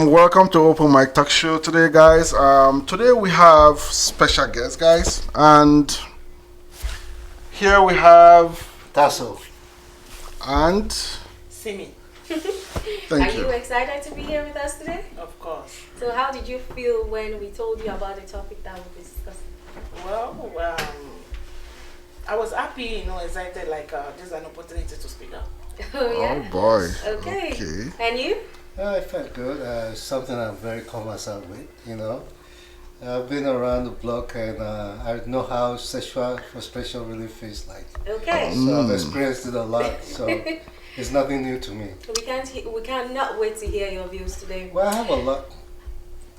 Welcome to Open Mic Talk Show today, guys. Today we have special guests, guys, and here we have Tasso and Simi. Thank you. Are you excited to be here with us today? Of course. So how did you feel when we told you about the topic that we'll be discussing? Well, I was happy, excited, like this is an opportunity to speak up. Oh, yeah? Oh boy. Okay. And you? I felt good. Something I'm very comfortable with, I've been around the block and I know how sexual frustration really feels like. Okay. So I've experienced it a lot, so it's nothing new to me. We cannot wait to hear your views today. Well, I have a lot.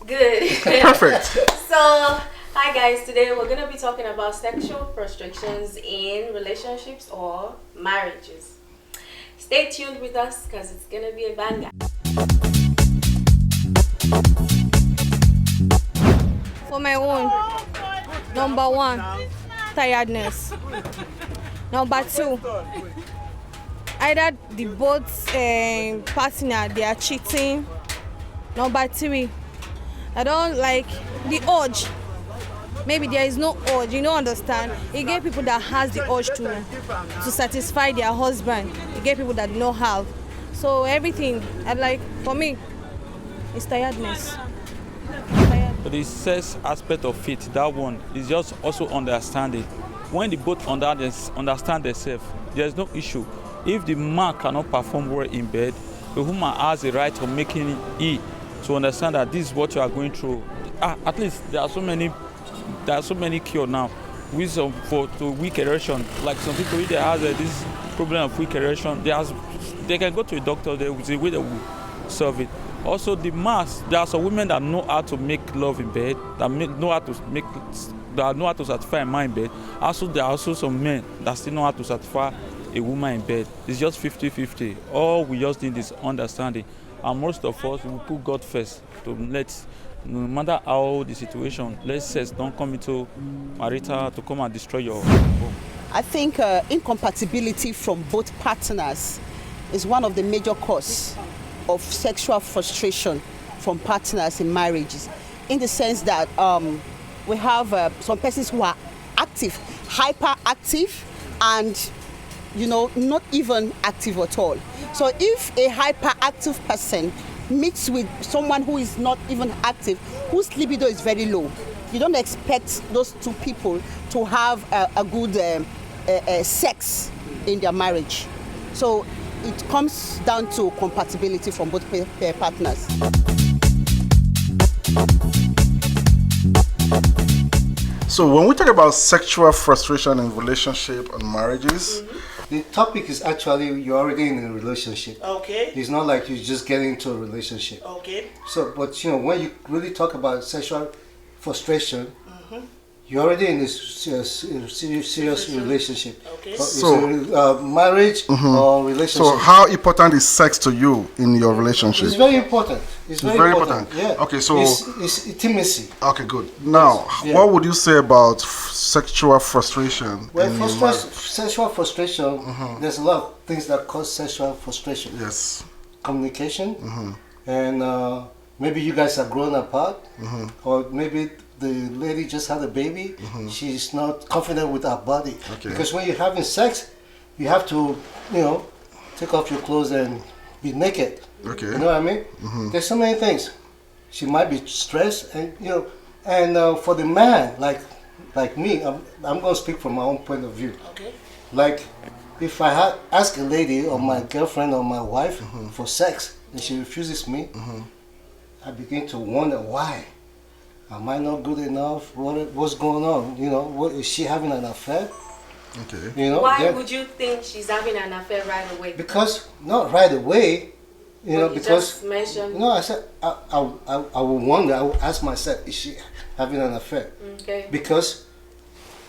Good. Perfect. So, hi guys. Today we're going to be talking about sexual frustrations in relationships or marriages. Stay tuned with us because it's going to be a banger. For my own, number one, tiredness. Number two, either the both partner, they are cheating. Number three, I don't like the urge. Maybe there is no urge, you don't understand. You get people that has the urge to satisfy their husband. You get people that do not have. So everything, for me, is tiredness. The sex aspect of it, that one is just also understanding. When they both understand themselves, there's no issue. If the man cannot perform well in bed, the woman has the right of making it to understand that this is what you are going through. At least there are so many cure now. To weak erection, like some people, if they have this problem of weak erection, they can go to a doctor. There is a way they will solve it. Also, there are some women that know how to make love in bed, that know how to satisfy a man in bed. Also, there are also some men that still know how to satisfy a woman in bed. It's just 50-50. All we just need is understanding. And most of us, we put God first no matter how the situation, let's say, don't come into marital to come and destroy your home. I think incompatibility from both partners is one of the major causes of sexual frustration from partners in marriages, in the sense that we have some persons who are active, hyperactive, and not even active at all. So if a hyperactive person meets with someone who is not even active, whose libido is very low, you don't expect those two people to have a good sex in their marriage. So it comes down to compatibility from both partners. So when we talk about sexual frustration in relationship and marriages, The topic is actually you're already in a relationship. Okay. It's not like you just get into a relationship. Okay. So, but when you really talk about sexual frustration, you're already in this serious relationship. Okay. So, marriage or relationship. so how important is sex to you in your relationship? It's very important. It's very important. Yeah. Okay, so it's intimacy. okay, good. Now, Yeah. what would you say about sexual frustration? Well, in your marriage? sexual frustration. There's a lot of things that cause sexual frustration. Yes. Communication, and maybe you guys are growing apart, or maybe the lady just had a baby. She's not confident with her body. Okay. Because when you're having sex, you have to, take off your clothes and be naked. Okay. You know what I mean? There's so many things. She might be stressed, and for the man, like me, I'm gonna speak from my own point of view. Okay. Like, if I ask a lady or my girlfriend or my wife for sex and she refuses me, I begin to wonder why. Am I not good enough? What's going on? Is she having an affair? Okay. Why would you think she's having an affair right away? Because not right away, You because just mentioned. I said I will wonder. I will ask myself, is she having an affair? Okay. Because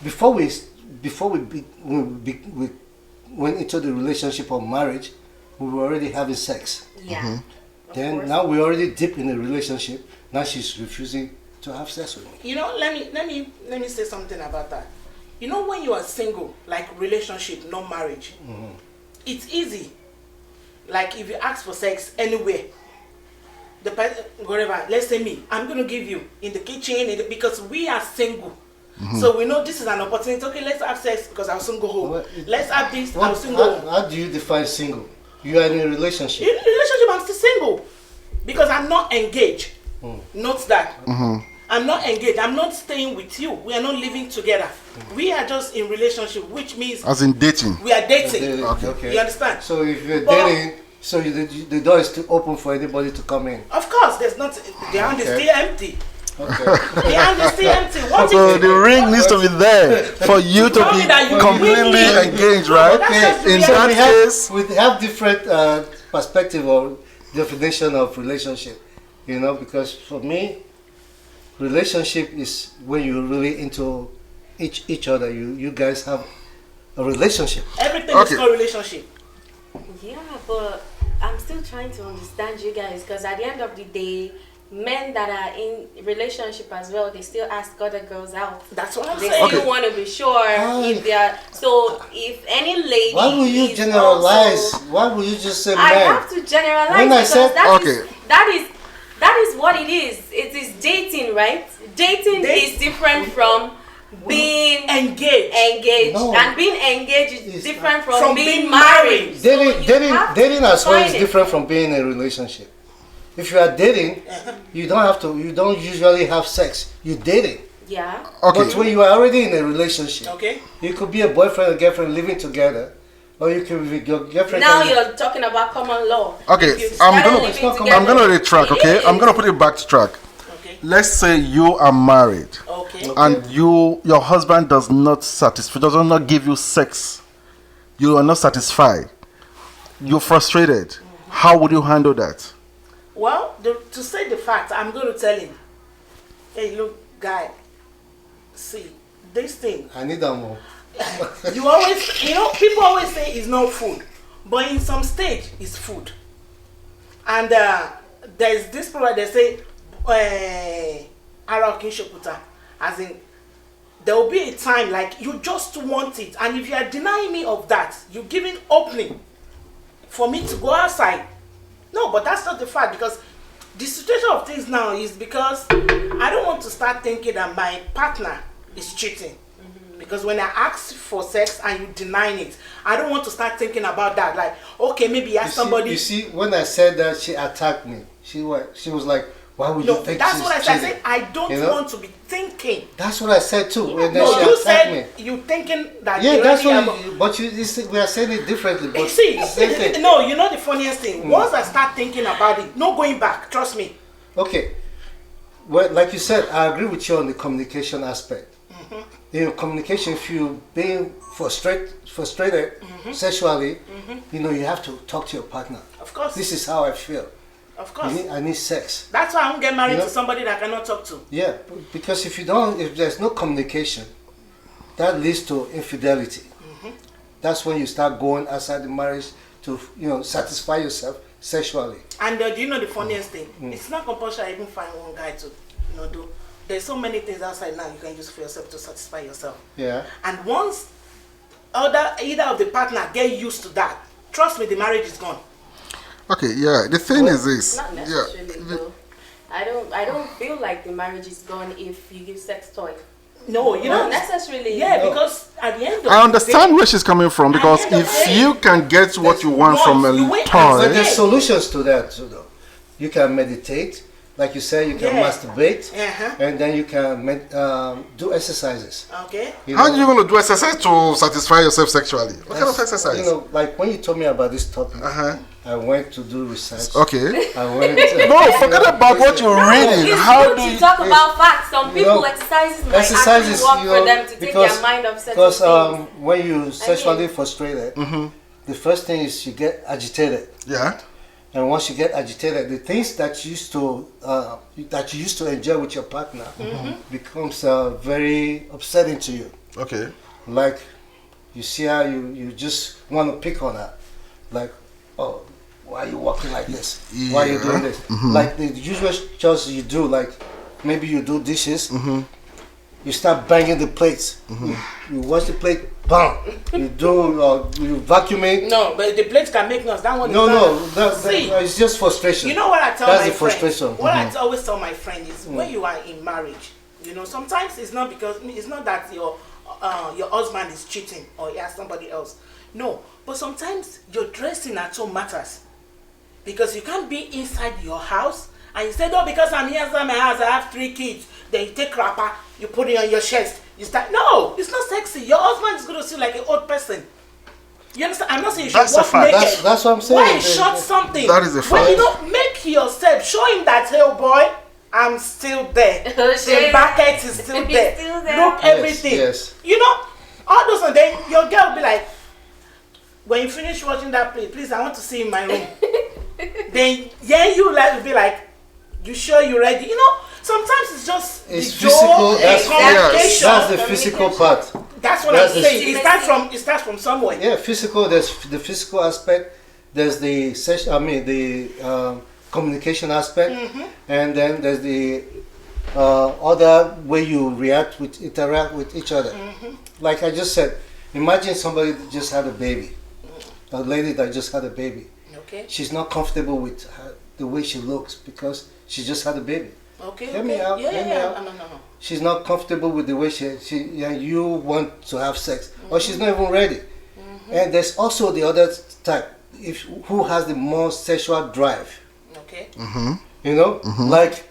before we went into the relationship or marriage, we were already having sex. Yeah. Then now we're already deep in a relationship. Now she's refusing to have sex with me. Let me say something about that. You know, when you are single, like relationship, not marriage, it's easy. Like if you ask for sex anywhere, the person, whatever, let's say me, I'm going to give you in the kitchen because we are single. So we know this is an opportunity. Okay, let's have sex because I'll soon go home. Let's have this, I'll soon go home. How do you define single? You are in a relationship. In a relationship, I'm still single because I'm not engaged. Note that. I'm not engaged. I'm not staying with you. We are not living together. We are just in relationship, which means As in dating. we are dating. Okay. You understand? So if you're dating, so the door is still open for anybody to come in. Of course, there's not. The hand is still empty. Okay. The hand is still empty. What So if the ring needs to be there for you to Tell me that be you completely win. engaged, No, right? that's just the In reality. that case, we have different perspective or definition of relationship, you know, because for me, relationship is when you're really into each other. You guys have a relationship. everything Okay. is called relationship? Yeah, but I'm still trying to understand you guys because at the end of the day, men that are in relationship as well, they still ask other girls out. That's what I'm They saying. still want to be sure if they are. So if any lady, Why will you is generalize? also- Why will you just say I men? have to generalize When I because said- that is what it is. It is dating, right? Dating is different from being Engaged. No. and being engaged is It's different from from being being married. So you have to Dating as well is define it. different from being in a relationship. If you are dating, you don't usually have sex. You're dating. Yeah. okay. But when you are already in a relationship, Okay. you could be a boyfriend and girlfriend living together, or you could be your girlfriend. Now and- you're talking about common law. Okay, If you I'm started gonna living I'm together- I'm gonna retract, okay? I'm gonna put it back to track. Okay. Let's say you are married Okay. and your husband does not give you sex. You are not satisfied. You're frustrated. How would you handle that? Well, to say the fact, I'm going to tell him, hey, look, guy, see, this thing, I need that more. you always, people always say it's not food, but in some stage, it's food. And there's this problem, they say, Arakin Shokuta, as in, there will be a time like you just want it, and if you are denying me of that, you're giving opening for me to go outside. No, but that's not the fact, because the situation of things now is because I don't want to start thinking that my partner is cheating. Because when I ask for sex and you denying it, I don't want to start thinking about that. Like, okay, maybe ask somebody. You see, when I said that, she attacked me. She was like, "Why would you No, think that's she's what I said. I cheating?" said I don't You know? want to be thinking. That's what I said too. And then No, she you attacked said me. you thinking that. Yeah, you that's already what. But you see, we are saying it differently. But See, same thing. no, you know the funniest thing. Once I start thinking about it, no going back. Trust me. Okay. Well, like you said, I agree with you on the communication aspect. You know, communication, if you're being frustrated sexually, you know, you have to talk to your partner. Of course. This is how I feel. Of course. I need sex. That's why I won't get married You know? to somebody that I cannot talk to. Yeah, because if there's no communication, that leads to infidelity. That's when you start going outside the marriage to, satisfy yourself sexually. And do you know the funniest thing? It's not compulsory I even find one guy to, do. There's so many things outside now you can use for yourself to satisfy yourself. Yeah. And once either of the partner get used to that, trust me, the marriage is gone. Okay, yeah. The thing is this. Not necessarily though. I don't feel like the marriage is gone if you give sex toy. No, you Not know. necessarily. Yeah, No. because at the end of I the understand day, where she's coming from because At the end of if the day, you can get what you want from a you wait toy, But there's solutions to that too, though. You can meditate, like you said, you can Yeah. masturbate, Uh-huh. and then you can do exercises. Okay. You how know? are you going to do exercise to satisfy yourself sexually? What kind of That's- exercise? You know, like when you told me about this topic, Uh-huh. I went to do research. Okay. I went. No, forget about what you're reading. It's How good do to you? talk about facts. Some you know, people exercises might Exercises, actually work for them to take their mind off certain because things. when you sexually frustrated, the first thing is you get agitated, Yeah. and once you get agitated, the things that you used to enjoy with your partner becomes very upsetting to you. Okay. Like you see how you just want to pick on her, like, oh, why are you walking like this? Why are you doing this? Like the usual chores you do, like maybe you do dishes, you start banging the plates. You wash the plate, bam. You do, you vacuum it. No, but the plates can make noise. That one No, is no, not. See, it's just frustration. you know what I tell That's my the friend? frustration. What I always tell my friend is when you are in marriage, you know, sometimes it's not that your husband is cheating or he has somebody else. No, but sometimes your dressing at home matters. Because you can't be inside your house and you say, oh, because I'm here inside my house, I have 3 kids. Then you take wrapper, you put it on your chest. You start. No, it's not sexy. Your husband is going to see like an old person. You understand? I'm not saying you should That's a walk fact. naked. That's what I'm saying. Why short something? That is a When you fact. don't make yourself, show him that, hey boy, I'm still there. The bucket is still He's there. still there. Look, everything. Yes. You know, all those, and then your girl will be like, when you finish watching that play, please, I want to see in my room. Then you will be like, you sure you're ready? You know, sometimes it's just It's the physical. joke, That's, communication. that's the physical part. That's what that's I'm the- saying. It starts from somewhere. Yeah, physical. There's the physical aspect. There's the session. I mean, the communication aspect, and then there's the other way you interact with each other. Like I just said, imagine somebody that just had a baby, a lady that just had a baby. Okay. She's not comfortable with the way she looks because she just had a baby. Okay. Hear me out, Yeah, hear me yeah. out. No. She's not comfortable with the way you want to have sex, or she's not even ready. And there's also the other type, who has the more sexual drive. Okay. You know, like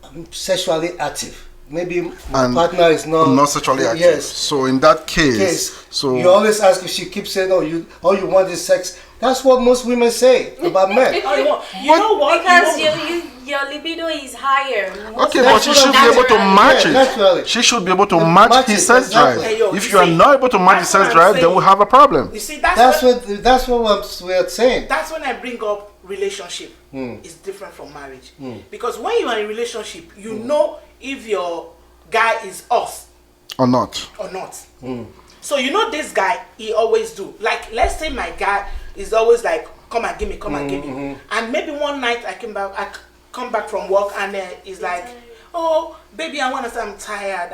I'm sexually active. Maybe my And partner is not sexually active. Yes. So in that case, so you always ask if she keeps saying, "Oh, all you want is sex." That's what most women say about men. Oh, you know what? Because You know- your libido is higher. okay, but she should be able to match it. Naturally. She should be able to match his sex drive. exactly. Hey, yo, If you you are see, not able to match his that's what sex I'm drive, then saying. we have a problem. You see, That's what we're saying. That's when I bring up relationship. It's different from marriage. Because when you are in a relationship, you know if your guy is off Or not. or not. So you know this guy, he always do. Like, let's say my guy is always like, come and give me, come and give me. And maybe one night I come back from work and he's like, oh, baby, I want to say I'm tired.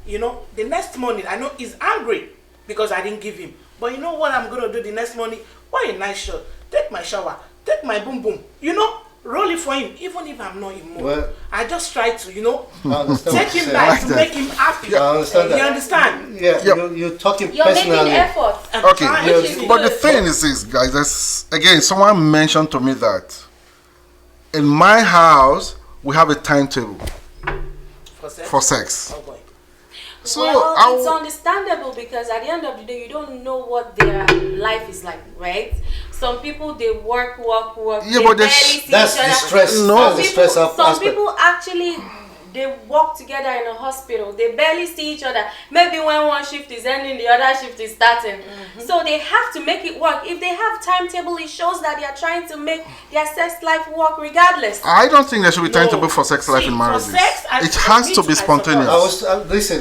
You know, the next morning, I know he's angry because I didn't give him. But you know what I'm going to do the next morning? Wear a nice shirt, take my shower, take my boom boom, you know, roll it for him, even if I'm not in mood. Well, I just try to, you know, I understand take what you're him saying. back like to that. make him happy. I understand You that. understand? Yeah, Yep. you're talking You're making personally. effort. I'm Okay, trying, yeah, which is but the good. thing is this, guys, that's, again, someone mentioned to me that in my house, we have a timetable For sex? for sex. Oh boy. So, Well, it's understandable because at the end of the day, you don't know what their life is like, right? Some people, they work. Yeah, they but barely see That's each the other. stress. No. That's the stress Some aspect. people actually, they work together in a hospital. They barely see each other. Maybe when one shift is ending, the other shift is starting. So they have to make it work. If they have timetable, it shows that they are trying to make their sex life work regardless. I don't think there should be No. timetable for sex life See, in for marriages. sex, It has to be spontaneous.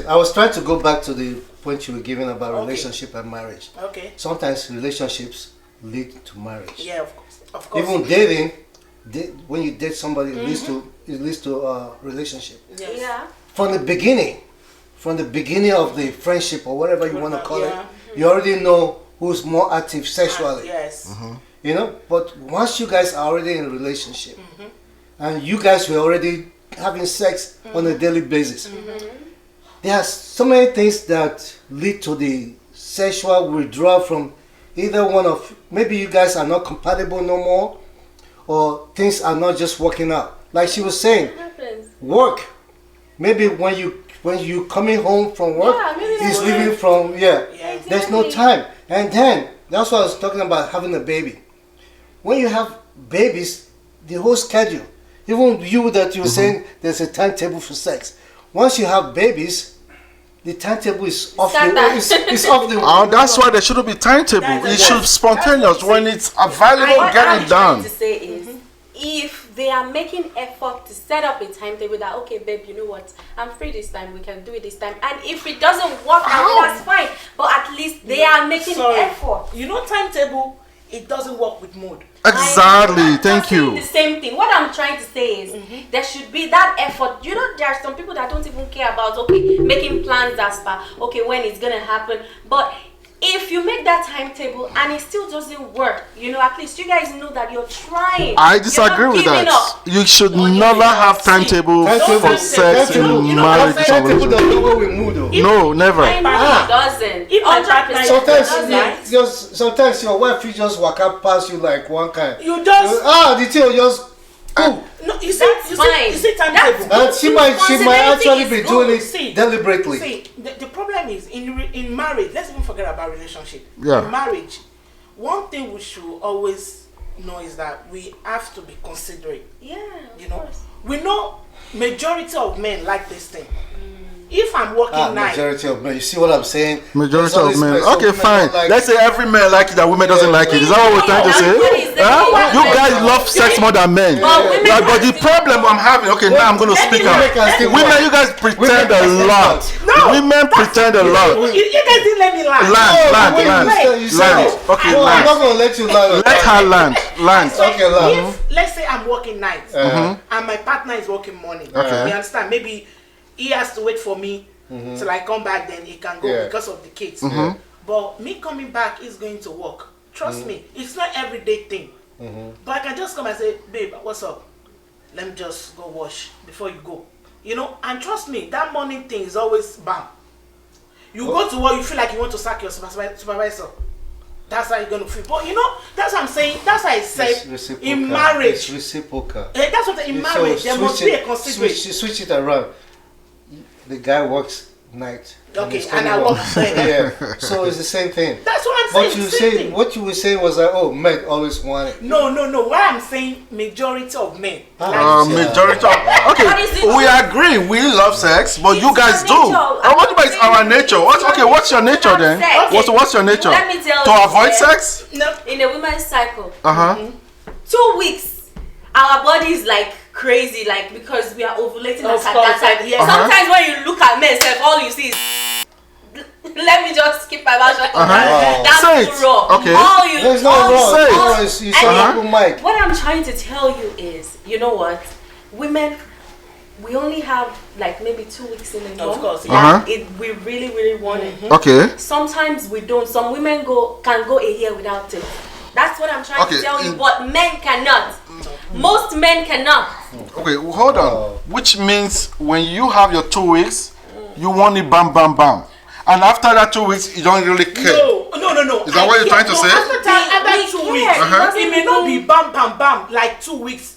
I was trying to go back to the point you were giving about Okay. relationship and marriage. Okay. Sometimes relationships lead to marriage. Yeah, of course. Of course. Even dating, when you date somebody, it leads to a relationship. Yes. Yeah. From the beginning of the friendship or whatever you want to call Yeah. it, you already know who's more active sexually. Yes. You know, but once you guys are already in a relationship and you guys were already having sex on a daily basis, there are so many things that lead to the sexual withdrawal from either one of, maybe you guys are not compatible no more, or things are not just working out. Like she was saying, What happens? work. Maybe when you coming home from work, Yeah, maybe he's that's leaving right. from Yeah. there's no time. And then that's what I was talking about, having a baby. When you have babies, the whole schedule, even you that you're saying there's a timetable for sex. Once you have babies, the timetable is off the Scattered. it's off the That's why there shouldn't be timetable. It should be spontaneous. When it's available, What get I'm it trying done. to say is, if they are making effort to set up a timetable that, okay, babe, you know what, I'm free this time, we can do it this time, and if it doesn't work out, that's fine. But at least they are making Sorry. effort. You know, timetable it doesn't work with mood. Exactly. Thank I'm saying you. the same thing. What I'm trying to say is there should be that effort. You know, there are some people that don't even care about making plans as far when it's gonna happen. But if you make that timetable and it still doesn't work, at least you guys know that you're trying. I disagree with that. You should never have timetable for sex in marriage. Timetable doesn't go with mood though. No, never. It doesn't. If my partner Sometimes your wife will just walk up past you like one kind. You just the thing just cool. no, you see, That's fine. you see timetable. And she might actually be doing it See, deliberately. See, the problem is in marriage. Let's even forget about relationship. Yeah. In marriage, one thing we should always know is that we have to be considerate. Yeah, You know, we know majority of men like this thing. If I'm working night, Majority of men. You see what I'm saying? Majority There's of men. always Okay, some fine. men Let's say every man like it, that women doesn't like it. Is that what we're trying to say? You guys love sex more than men. But the problem I'm having, now I'm going to speak out. Women, you guys pretend a lot. Women pretend a lot. you guys didn't let me land. Land. Okay, No, I'm land. not gonna let you land. Let her land. Okay, land. If let's say I'm working nights and my partner is working morning, Okay. you understand? Maybe he has to wait for me till I come back, then he can go because of the kids. But me coming back is going to work. Trust me, it's not everyday thing. But I can just come and say, babe, what's up? Let me just go wash before you go. And trust me, that morning thing is always bam. You go to work, you feel like you want to sack your supervisor. That's how you're gonna feel. But that's what I'm saying. That's why I said in marriage. It's reciprocal. That's what in marriage there must be a consideration. Switch it around. The guy works night. Okay, he's and coming I home. work day. Yeah. So it's the same thing. That's what I'm What saying. you same say, thing. what you were saying was like, oh, men always want it. No. What I'm saying, majority of men. Majority of we agree. We love sex, but you guys do. What about our nature? What's your nature then? What's your nature? Let me tell To you, avoid sex? No. In a woman's cycle, 2 weeks, our body is like crazy, like because we are ovulating Of at course, that time. yeah. Sometimes when you look at men, all you see is let me just keep my mouth shut. That's Say too it. raw. Okay. All you There's no all wrong. say it. No, it's an open mic. What I'm trying to tell you is, you know what? Women, we only have like maybe 2 weeks in a month. Of course, yeah. We really, really want it. Okay. Sometimes we don't. Some women can go a year without it. That's what I'm trying to tell you. But men cannot. Most men cannot. Okay, hold on. Which means when you have your 2 weeks, you want it bam, bam, bam. And after that 2 weeks, you don't really care. No. Is that what you're trying to say? After 2 weeks, it may not be bam, bam, bam, like 2 weeks.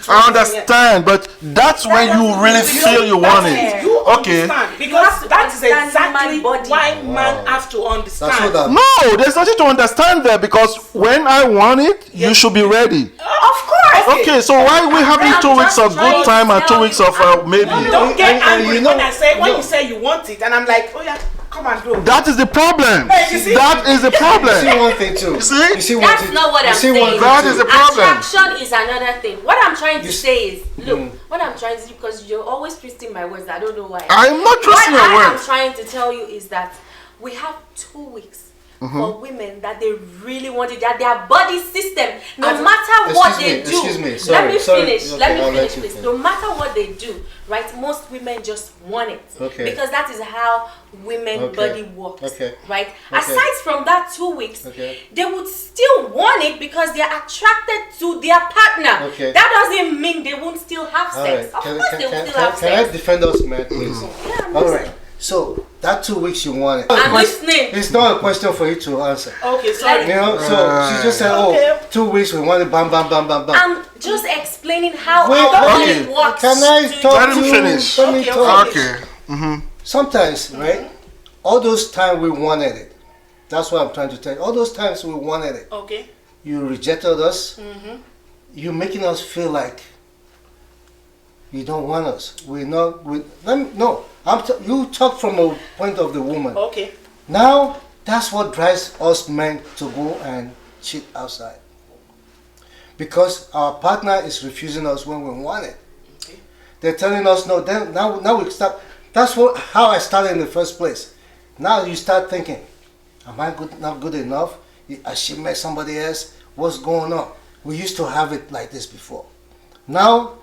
I understand, but that's when you really feel you want it. Okay. Because that is exactly body. why man have to understand. No, there's nothing to understand there because when I want it, you should be ready. Of course. Okay, so why we having 2 weeks of good time and 2 weeks of maybe? Don't get angry when you say you want it, and I'm like, oh yeah, come and go. That is the problem. You see? That is the You problem. see one thing too. You see? That's not what I'm saying. That is the problem. Attraction is another thing. What I'm trying to say is, look, what I'm trying to do, because you're always twisting my words, I don't know why. I'm not trusting your What I'm words. trying to tell you is that we have 2 weeks for women that they really want it, that their body system, no matter what they do. Excuse me. Let me finish. Okay, Let I'll me let finish you this. finish. No matter what they do, right? Most women just want it. Okay. Because that is how women body works. Okay. Right? Okay. Aside from that 2 weeks, Okay. they would still want it because they are attracted to their partner. Okay. That doesn't mean they won't still have All sex. right. Of course they will still have Can I sex. defend us, man, please? Yeah, I'm All listening. right. So that 2 weeks you want it. I'm listening. It's not a question for you to answer. Okay, sorry. You know, so she just said, Okay. 2 weeks we want it, bam, bam, bam, bam, bam. I'm just explaining how Wait, our body okay. works. Can I to- talk Let to him you? finish. Let me Okay, talk. Okay. Sometimes, right? All those times we wanted it. That's what I'm trying to tell you. All those times we wanted it. Okay. You rejected us. You're making us feel like you don't want us. We're not. No. You talk from a point of the woman. Okay. Now that's what drives us men to go and cheat outside. Because our partner is refusing us when we want it. Okay. They're telling us no. Then now we stop. That's how I started in the first place. Now you start thinking, am I not good enough? Has she met somebody else? What's going on? We used to have it like this before. Now,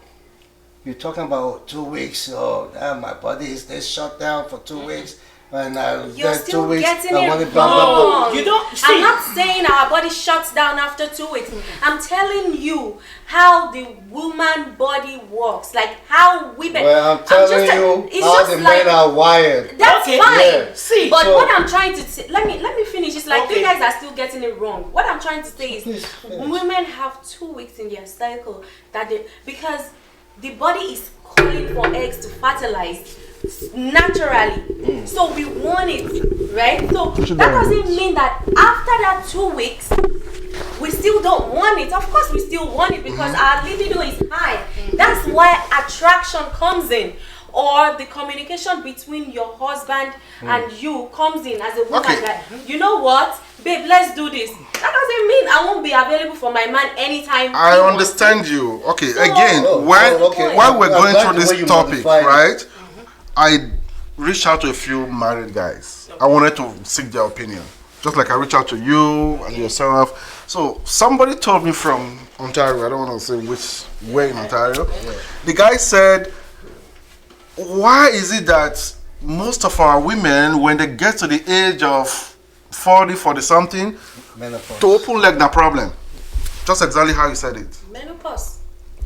you're talking about 2 weeks. Oh, damn, my body is shut down for 2 weeks. And you're still 2 weeks, getting I it want wrong. You don't see. I'm not saying our body shuts down after 2 weeks. I'm telling you how the woman body works, like how women. Well, I'm telling you it's how just the like, men are wired. That's Okay, fine. yeah. See, but so- what I'm trying to say, let me finish. It's like Okay. you guys are still getting it wrong. What I'm trying to say is, Please finish. women have 2 weeks in their cycle because the body is calling for eggs to fertilize naturally. So we want it, right? So that doesn't mean that after that 2 weeks we still don't want it. Of course we still want it because our libido is high. That's why attraction comes in, or the communication between your husband and you comes in as a woman. Okay. That, you know what, babe, let's do this. That doesn't mean I won't be available for my man anytime. I he wants understand to. you. Okay, So- again, okay. while we're I'm going glad through the way this you topic, modified it. right? I reached out to a few married guys. I wanted to seek their opinion, just like I reached out to you and yourself. So somebody told me from Ontario. I don't want to say which way in Ontario. The guy said, "Why is it that most of our women, when they get to the age of 40 something, Menopause. to open leg na problem?" Just exactly how you said it. Menopause.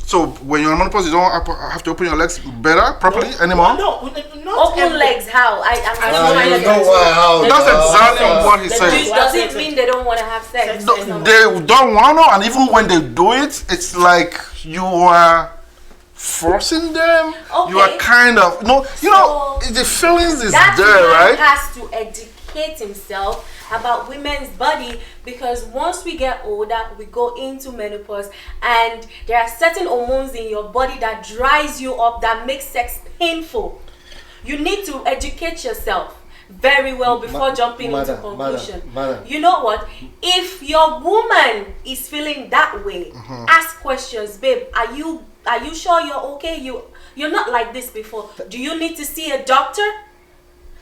So when you're on menopause, you don't have to open your legs better, properly anymore? No, not Open every- legs, how? I'm You trying to know why? How? That's exactly what he The said. juice doesn't mean they don't want to have sex. No, they don't want to, and even when they do it, it's like you are forcing them. You are Okay. kind of the feelings is That there, man right? has to educate himself about women's body, because once we get older, we go into menopause, and there are certain hormones in your body that dries you up, that makes sex painful. You need to educate yourself very well before jumping into conclusion. Madam. You know what? If your woman is feeling that way, ask questions, babe. Are you sure you're okay? You're not like this before. Do you need to see a doctor?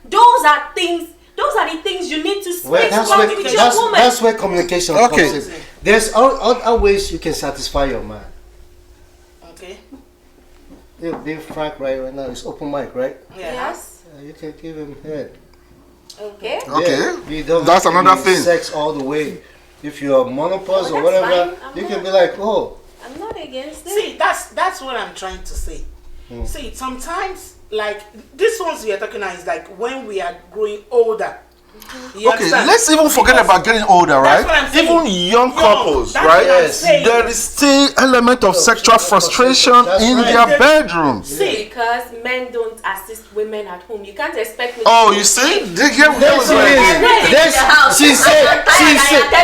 Those are the things you need to Well, speak that's about where, with your woman. that's where communication Okay. comes in. There's other ways you can satisfy your man. Okay. Being frank right now, it's open mic, right? Yeah. Yes. You can give him head. Okay. Okay. Yeah, you don't That's have to another be thing. Sex all the way. If you're menopause Oh, or that's whatever, fine. I'm you not- can be like, oh, I'm not against it. See, that's what I'm trying to say. See, sometimes, like, these ones we are talking about is like when we are growing older. You Okay, understand? let's even forget Because about getting older, that's right? what I'm saying. Even young couples, that's right? what I'm Yes. saying. There is still element of sexual frustration That's in right. their bedrooms. See, Because men don't assist women at home. You can't expect me Oh, to you see? They get that's really it. That's She said,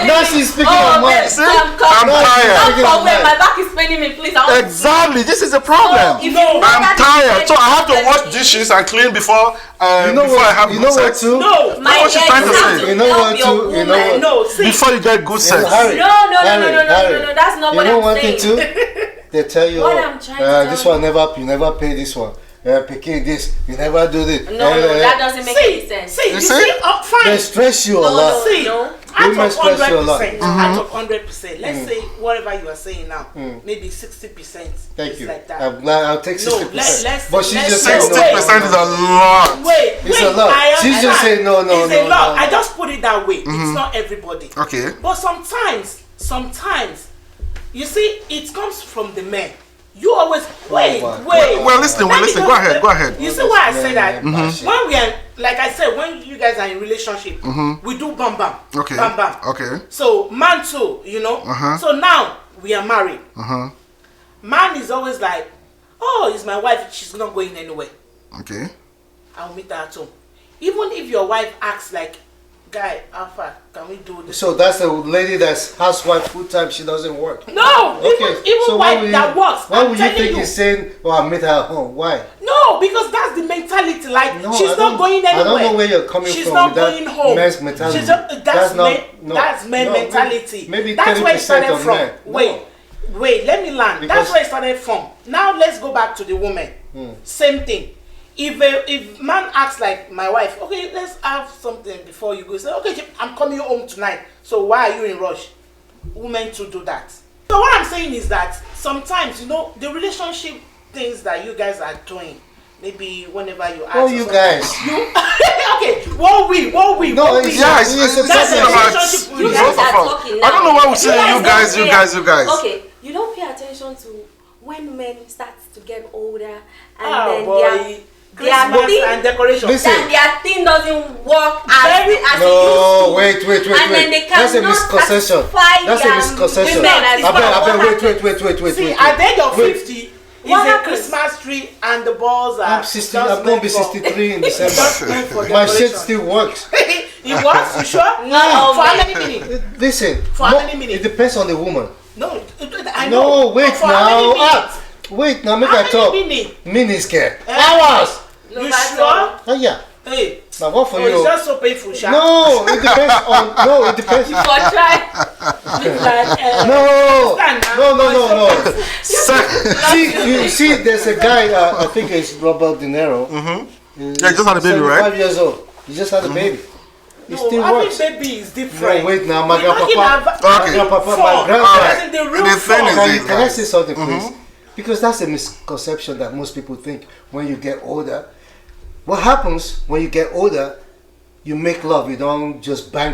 now she's speaking her mind. See? I'm tired. Come for where my back is paining me, please. I want to Exactly. This is a problem. If you No, know I'm that tired, is so I have to very wash important. dishes and clean before You know before I have what? You good know what sex. too? no, My what she's trying to ex have say. You know help what your too? You know woman. what? no, see, Before you get good sex. Harry, No, that's not you what know I'm one saying. thing too? They tell you, What oh, I'm trying to tell this you. one you never pay this one. Picking this, you never do this. No, that doesn't make any see, sense. see, You you see? see, fine. They stress you a No, lot. See, No. out Women of stress you a lot. 100%, out of 100%, let's say whatever you are saying now, maybe 60%. Thank is you. Like that. I'm glad I'll take 60%. let's- but she let's just say said no. 60% is a lot. Wait, It's a lot. I She's just understand. saying no. It's a lot. no. I just put it that way. It's not everybody. Okay. But sometimes, you see, it comes from the men. You always wait. Well, listen. Let me Go just- ahead. Go ahead. You see why I say that? Mhm. When we are, like I said, when you guys are in relationship, we do bam bam. Okay. Bam bam. Okay. So man too, So now we are married. Man is always like, oh, it's my wife. She's not going anywhere. Okay. I'll meet her at home. Even if your wife asks like, guy, Alpha, can we do this? So that's the lady that's housewife full time. She doesn't work. No, Okay. even so wife that works. Why I'm would you telling think he's saying, "Oh, I'll meet her at home"? Why? No, because that's the mentality. Like No, she's I not don't- going anywhere. I don't know where you're coming she's from not with that going home. men's mentality. She's just, That's not- men, no, that's men no, mentality. maybe that's where it 30% started of from. men. No. Wait, let me land. Because- That's where it started from. Now let's go back to the woman. Same thing. if man asks like my wife, okay, let's have something before you go. Say, okay, I'm coming home tonight. So why are you in rush? Women to do that. So what I'm saying is that sometimes, the relationship things that you guys are doing, maybe whenever you ask. Oh, you guys. Okay, what we. No, it's that's the relationship. You guys are talking now. I don't know why we say you guys. Okay, you don't pay attention to when men start to get older and then Christmas and decoration. Their thing doesn't work as it used no, to. wait. And then they That's a cannot misconception. satisfy That's a misconception. Wait. See, at the age of 50, it's What a happens? Christmas tree and the balls are. I'm going to be 63 in December. My shit still works. It works? You sure? No, For how many minutes? Listen, For how many minutes? it depends on the woman. No, I know. No, wait For how many now. minutes? Wait now, make How I talk. many minutes? Minutes, care. Hours. No You matter. sure? Oh, yeah. Hey. Now, what for Oh, it's you? just so painful, Sha. No, it depends on. No, it depends. For try. No. See, there's a guy. I think it's Robert De Niro. Yeah, he just had a baby, right? 5 years old. He just had a baby. It still having works. baby is different. No, wait now, my We're talking grandpapa. about- Okay. My grandpapa, Four. my grandpa. As in the real The thing four. is- Can I say something, please? Because that's a misconception that most people think when you get older. What happens when you get older? You make love. You don't just bang.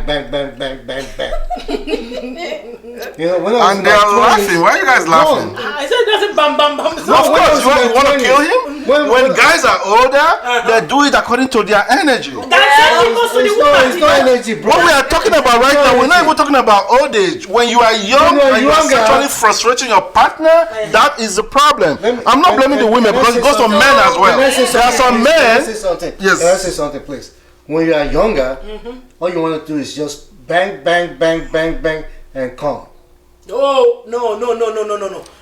You know, when I was And in they're my 20s, laughing. Why are you guys laughing? I said it doesn't bam. Of course, you want to kill him? When guys are older, they do it according to their energy. That's it goes to the It's not woman. energy, bro. What we are talking about right now, we're not even talking about old age. When you are young When you are and you are younger- sexually frustrating your partner, that is the problem. I'm not blaming the women because it goes to men as well. Can I say There are some Can I men. say something? Yes. Can I say something, please? When you are younger, all you want to do is just bang, and come. Oh, no.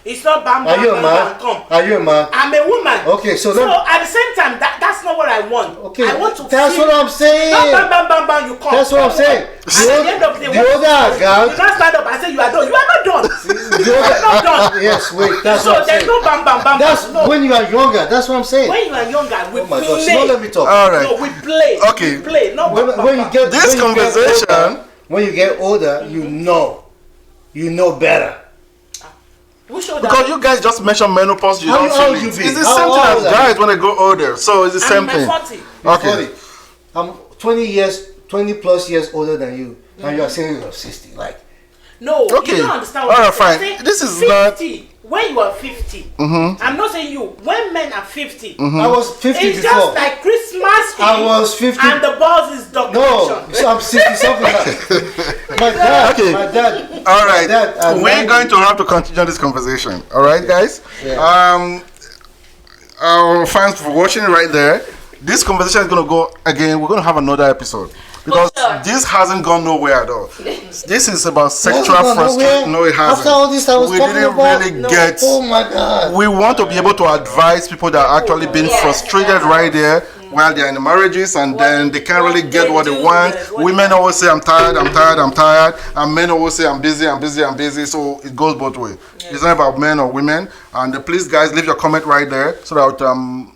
It's not bam. Are you a man? Come. Are you a man? I'm a woman. Okay, so So let at the same time, that's not what I want. Okay, I want to that's feel. what I'm saying. Not bam, you come. That's what I'm saying. And at the end of the day, The older I you got, can't stand up and say you are done. You are not done. You are not done. yes, wait, that's So what I'm there's saying. no bam. That's No. when you are younger. That's what I'm saying. When you are younger, we Oh my play. gosh, don't let me talk. All right. No, we play. Okay. We play. No, When you get This when you get conversation- older, when you get older, you know better. we show that. Because you guys just mentioned menopause, you How don't old feel you it. be? It's the How same thing old as are guys when they grow older. So it's the same I'm thing. 40. Okay. I'm 20 plus years older than you, and you are saying you're 60. Like, No, Okay. you don't understand what All right, I'm saying. fine. I say This is 50. When you are 50, I'm not saying you. When men are 50, I was 50 it's before. just like Christmas tree. I was 50. And the balls is No, decoration. so I'm 60 something. Like, my dad. All right. My dad, We're going to have to continue this conversation. All right, guys? Yeah. Our fans for watching right there. This conversation is going to go again. We're going to have another episode. Because sure. this hasn't gone nowhere at all. This is about sexual Hasn't gone frustration. nowhere. No, it hasn't. After all this I was we talking didn't about, really get. Oh my God. We want to be able to advise people that are actually being frustrated right there while they're in the marriages and then they can't really get what they want. Women always say, I'm tired. And men always say, I'm busy. So it goes both ways. It's not about men or women. And please, guys, leave your comment right there so that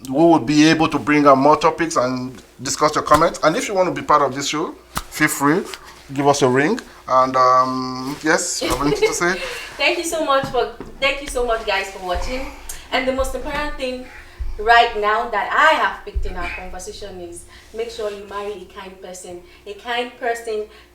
we will be able to bring out more topics and discuss your comments. And if you want to be part of this show, feel free. Give us a ring. And yes, you have anything to say? Thank you so much guys for watching. And the most important thing right now that I have picked in our conversation is make sure you marry a kind person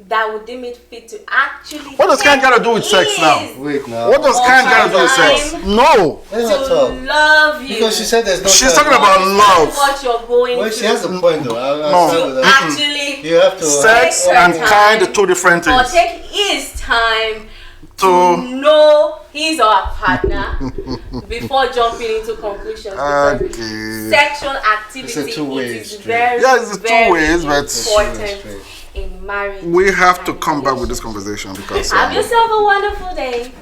that would deem it fit to actually. What does kind got to do with sex now? Wait now. What does kind got to do with sex? No. Let her To talk. love you. Because she said there's no She's time. talking about love. What you're going Well, through. she has a point though. I'll No. start with To that. actually You have to. Sex Take her and time. kind are two different or things. take his time To know his or her partner before jumping into conclusions. Because okay. sexual activity It's a two-way it is street. very, Yeah, it's a very two-ways, but- important in marriage. We have to come back with this conversation because Have yourself a wonderful day.